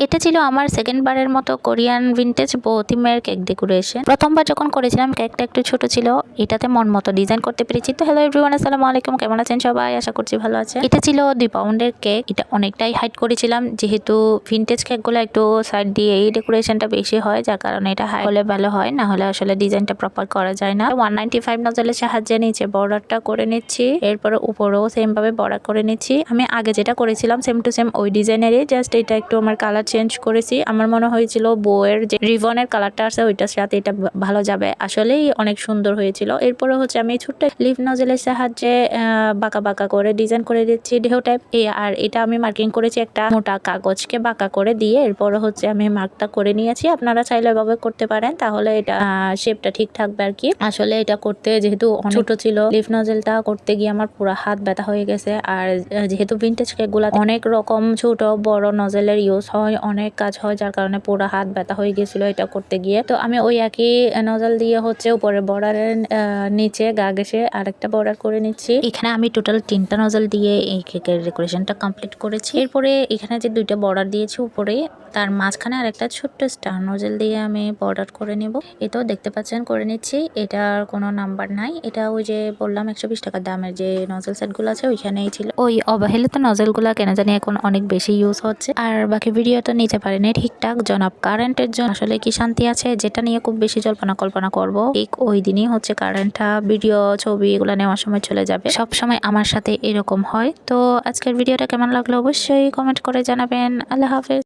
এটা ছিল আমার সেকেন্ড বারের মতো কোরিয়ান ভিন্টেজ বো থিমের কেক ডেকোরেশন। প্রথমবার যখন করেছিলাম কেকটা একটু ছোট ছিল, এটাতে মন মতো ডিজাইন করতে পেরেছি। তো হ্যালো এভরিওয়ান, আসসালামু আলাইকুম, কেমন আছেন সবাই? আশা করছি ভালো আছেন। এটা ছিল 2 পাউন্ডের কেক। এটা অনেকটাই হাইট করেছিলাম, যেহেতু ভিন্টেজ কেকগুলো একটু সাইড দিয়ে এই ডেকোরেশনটা বেশি হয়, যার কারণে এটা হাই হলে ভালো হয়, না হলে আসলে ডিজাইনটা প্রপার করা যায় না। 195 নজলের সাহায্যে নিচে বর্ডারটা করে নিচ্ছি, এরপরে উপরেও সেম ভাবে বর্ডার করে নিচ্ছি। আমি আগে যেটা করেছিলাম সেম টু সেম ওই ডিজাইনেরই, জাস্ট এটা একটু আমার কালার চেঞ্জ করেছি। আমার মনে হয়েছিল বউয়ের যে রিবনের কালারটা আছে ওইটার সাথে এটা ভালো যাবে, আসলেই অনেক সুন্দর হয়েছিল। এরপরে হচ্ছে আমি ছোট্ট লিফ নজলের সাহায্যে বাঁকা বাঁকা করে ডিজাইন করে দিচ্ছি ঢেউ টাইপ। আর এটা আমি মার্কিং করেছি একটা মোটা কাগজকে বাঁকা করে দিয়ে, এরপরে হচ্ছে আমি মার্কটা করে নিয়েছি। আপনারা চাইলে এভাবে করতে পারেন, তাহলে এটা শেপটা ঠিক থাকবে আর কি। আসলে এটা করতে যেহেতু ছোট ছিল, লিফ নজলটা করতে গিয়ে আমার পুরো হাত ব্যথা হয়ে গেছে। আর যেহেতু ভিন্টেজ কেকগুলা অনেক রকম ছোট বড় নজলের ইউজ হয়, অনেক কাজ হয়, যার কারণে পুরো হাত ব্যথা হয়ে গেছিল এটা করতে গিয়ে। তো আমি ওই একই নজল দিয়ে হচ্ছে উপরে বর্ডারের নিচে গা ঘেঁষে আরেকটা বর্ডার করে নিচ্ছি। এখানে আমি টোটাল 3টা নজল দিয়ে এই কেকের ডেকোরেশনটা কমপ্লিট করেছি। এরপরে এখানে যে 2টা বর্ডার দিয়েছি উপরে, তার মাঝখানে আরেকটা ছোট্ট স্টার নজল দিয়ে আমি বর্ডার করে নেব। এটাও দেখতে পাচ্ছেন করে নিচ্ছি। এটার কোনো নাম্বার নাই, এটা ওই যে বললাম 120 টাকা দামের যে নজল সেটগুলো আছে ওইখানেই ছিল। ওই অবহেলিত নজলগুলা কেন জানি এখন অনেক বেশি ইউজ হচ্ছে। আর বাকি ভিডিও তো নিতে পারেনি ঠিকঠাক, জনাব কারেন্টের জন্য আসলে কি শান্তি আছে, যেটা নিয়ে খুব বেশি জল্পনা কল্পনা করব, ঠিক ওই দিনই হচ্ছে কারেন্টটা ভিডিও ছবি এগুলো নেওয়ার সময় চলে যাবে। সব সময় আমার সাথে এরকম হয়। তো আজকের ভিডিওটা কেমন লাগলো অবশ্যই কমেন্ট করে জানাবেন। আল্লাহ হাফেজ।